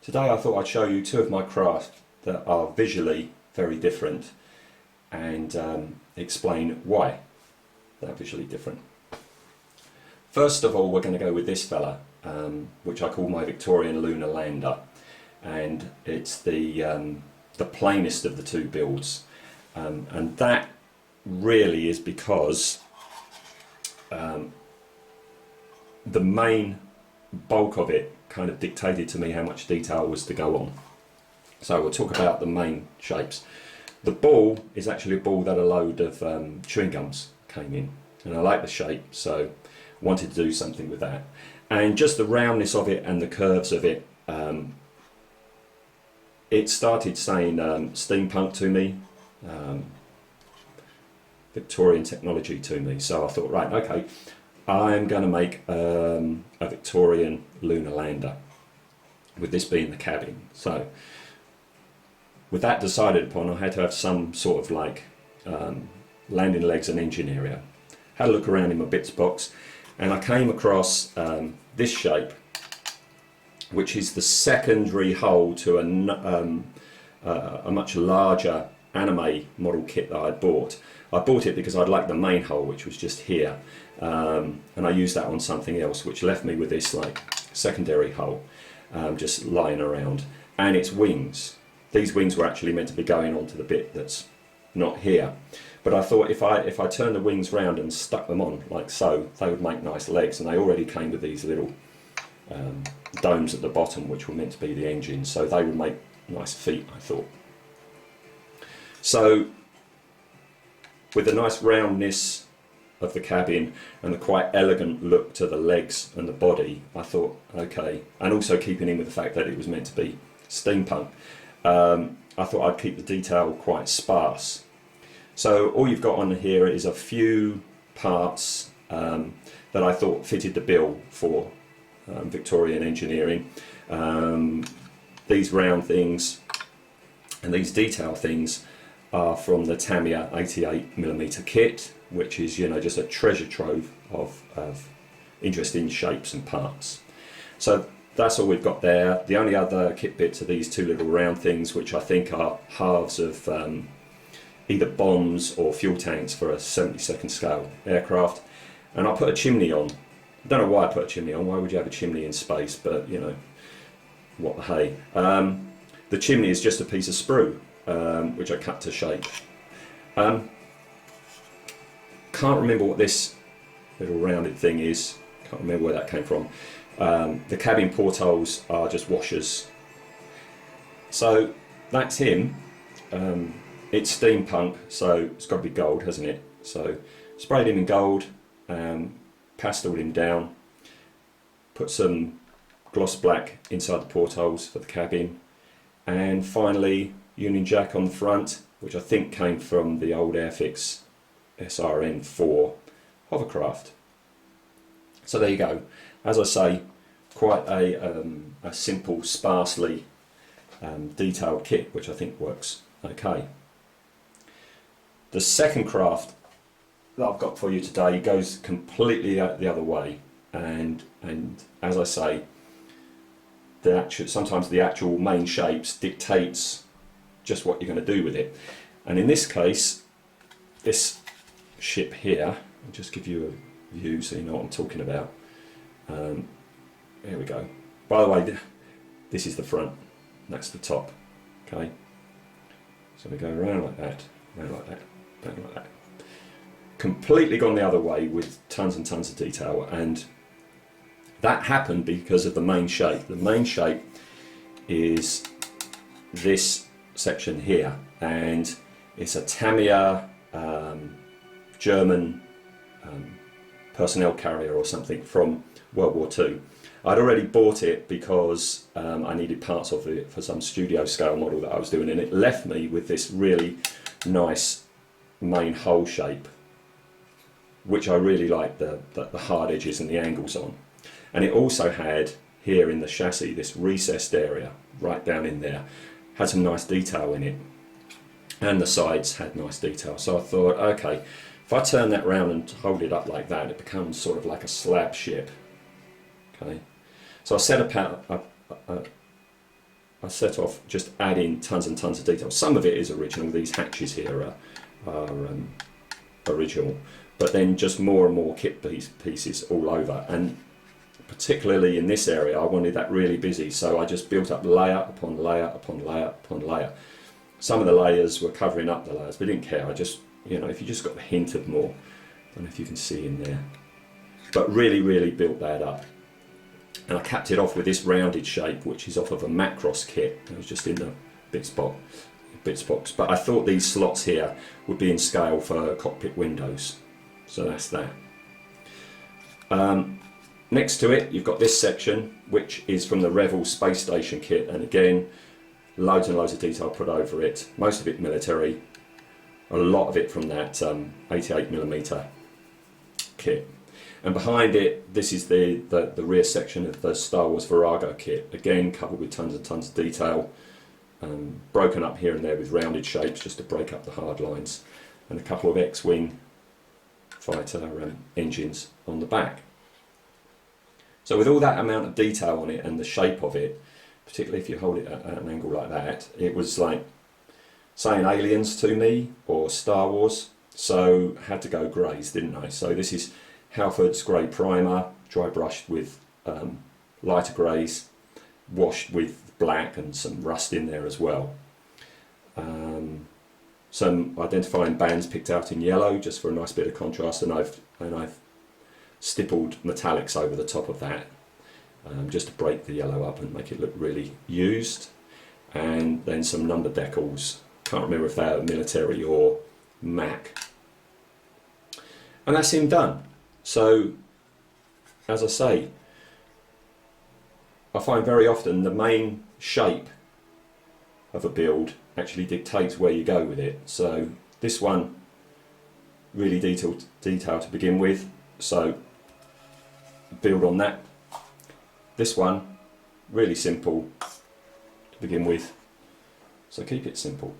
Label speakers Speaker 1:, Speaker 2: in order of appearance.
Speaker 1: Today I thought I'd show you two of my crafts that are visually very different and explain why they're visually different. First of all, we're going to go with this fella, which I call my Victorian lunar lander, and it's the plainest of the two builds, and that really is because the main bulk of it kind of dictated to me how much detail was to go on. So we'll talk about the main shapes. The ball is actually a ball that a load of chewing gums came in, and I like the shape, so wanted to do something with that. And just the roundness of it and the curves of it, it started saying steampunk to me, Victorian technology to me. So I thought, right, okay, I'm going to make a Victorian lunar lander, with this being the cabin. So with that decided upon, I had to have some sort of like landing legs and engine area. Had a look around in my bits box, and I came across this shape, which is the secondary hull to a much larger anime model kit that I'd bought. I bought it because I'd like the main hull, which was just here, and I used that on something else, which left me with this like secondary hull just lying around, and its wings. These wings were actually meant to be going onto the bit that's not here, but I thought if I turned the wings round and stuck them on like so, they would make nice legs, and they already came with these little domes at the bottom, which were meant to be the engine, so they would make nice feet, I thought. So with the nice roundness of the cabin and the quite elegant look to the legs and the body, I thought, okay, and also keeping in with the fact that it was meant to be steampunk, I thought I'd keep the detail quite sparse. So all you've got on here is a few parts that I thought fitted the bill for Victorian engineering. These round things and these detail things are from the Tamiya 88mm kit, which is, you know, just a treasure trove of interesting shapes and parts. So that's all we've got there. The only other kit bits are these two little round things, which I think are halves of either bombs or fuel tanks for a 72nd scale aircraft. And I put a chimney on. I don't know why I put a chimney on. Why would you have a chimney in space? But, you know, what the hey. The chimney is just a piece of sprue, which I cut to shape. Can't remember what this little rounded thing is. Can't remember where that came from. The cabin portholes are just washers. So that's him. It's steampunk, so it's got to be gold, hasn't it? So sprayed him in gold, pasteled him down, put some gloss black inside the portholes for the cabin, and finally Union Jack on the front, which I think came from the old Airfix SRN4 hovercraft. So there you go. As I say, quite a simple, sparsely detailed kit, which I think works okay. The second craft that I've got for you today goes completely the other way, and as I say, sometimes the actual main shapes dictates just what you're going to do with it. And in this case, this ship here, I'll just give you a view so you know what I'm talking about. Here we go. By the way, this is the front, that's the top. Okay, so we go around like that, around like that, around like that. Completely gone the other way with tons and tons of detail, and that happened because of the main shape. The main shape is this section here, and it's a Tamiya German personnel carrier or something from World War II. I'd already bought it because I needed parts of it for some studio scale model that I was doing, and it left me with this really nice main hull shape, which I really liked the hard edges and the angles on. And it also had here in the chassis this recessed area right down in there, had some nice detail in it, and the sides had nice detail. So I thought, okay, if I turn that round and hold it up like that, it becomes sort of like a slab ship. Okay, so I set I set off just adding tons and tons of detail. Some of it is original. These hatches here are original, but then just more and more kit pieces all over. And particularly in this area, I wanted that really busy, so I just built up layer upon layer upon layer upon layer. Some of the layers were covering up the layers, but I didn't care. I just, you know, if you just got a hint of more, I don't know if you can see in there, but really built that up. And I capped it off with this rounded shape, which is off of a Macross kit. It was just in the bits box. But I thought these slots here would be in scale for cockpit windows. So that's that. Next to it, you've got this section, which is from the Revel space station kit. And again, loads and loads of detail put over it. Most of it military. A lot of it from that 88mm kit. And behind it, this is the rear section of the Star Wars Virago kit, again covered with tons and tons of detail, broken up here and there with rounded shapes just to break up the hard lines, and a couple of X-Wing fighter engines on the back. So with all that amount of detail on it and the shape of it, particularly if you hold it at an angle like that, it was like saying Aliens to me or Star Wars, so had to go greys, didn't I? So this is Halford's grey primer, dry brushed with lighter greys, washed with black and some rust in there as well. Some identifying bands picked out in yellow just for a nice bit of contrast, and I've stippled metallics over the top of that just to break the yellow up and make it look really used. And then some number decals, can't remember if they're military or Mac. And that's him done. So, as I say, I find very often the main shape of a build actually dictates where you go with it. So this one, really detailed to begin with, so build on that. This one, really simple to begin with, so keep it simple.